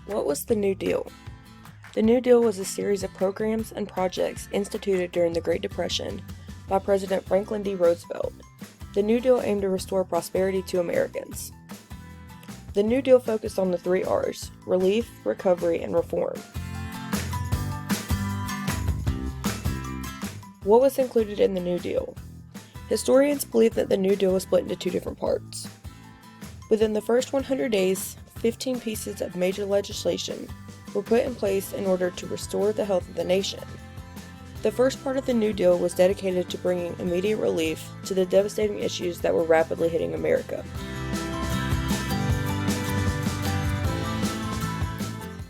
What was the New Deal? The New Deal was a series of programs and projects instituted during the Great Depression by President Franklin D. Roosevelt. The New Deal aimed to restore prosperity to Americans. The New Deal focused on the 3 R's: relief, recovery, and reform. What was included in the New Deal? Historians believe that the New Deal was split into 2 different parts. Within the first 100 days, 15 pieces of major legislation were put in place in order to restore the health of the nation. The first part of the New Deal was dedicated to bringing immediate relief to the devastating issues that were rapidly hitting America.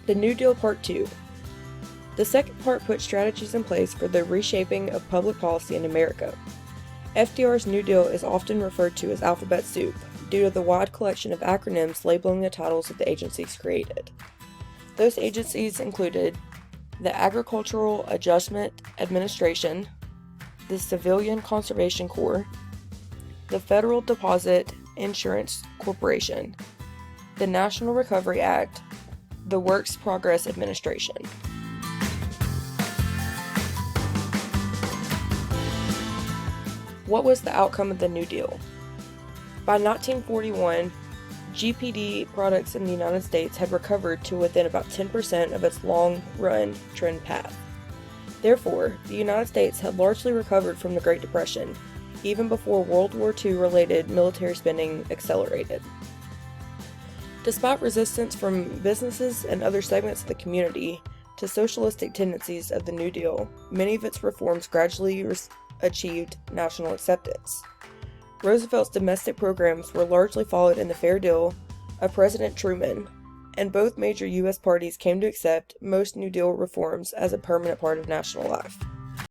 The New Deal Part 2. The second part put strategies in place for the reshaping of public policy in America. FDR's New Deal is often referred to as alphabet soup due to the wide collection of acronyms labeling the titles of the agencies created. Those agencies included the Agricultural Adjustment Administration, the Civilian Conservation Corps, the Federal Deposit Insurance Corporation, the National Recovery Act, the Works Progress Administration. What was the outcome of the New Deal? By 1941, GDP products in the United States had recovered to within about 10% of its long-run trend path. Therefore, the United States had largely recovered from the Great Depression, even before World War II-related military spending accelerated. Despite resistance from businesses and other segments of the community to socialistic tendencies of the New Deal, many of its reforms gradually achieved national acceptance. Roosevelt's domestic programs were largely followed in the Fair Deal of President Truman, and both major U.S. parties came to accept most New Deal reforms as a permanent part of national life.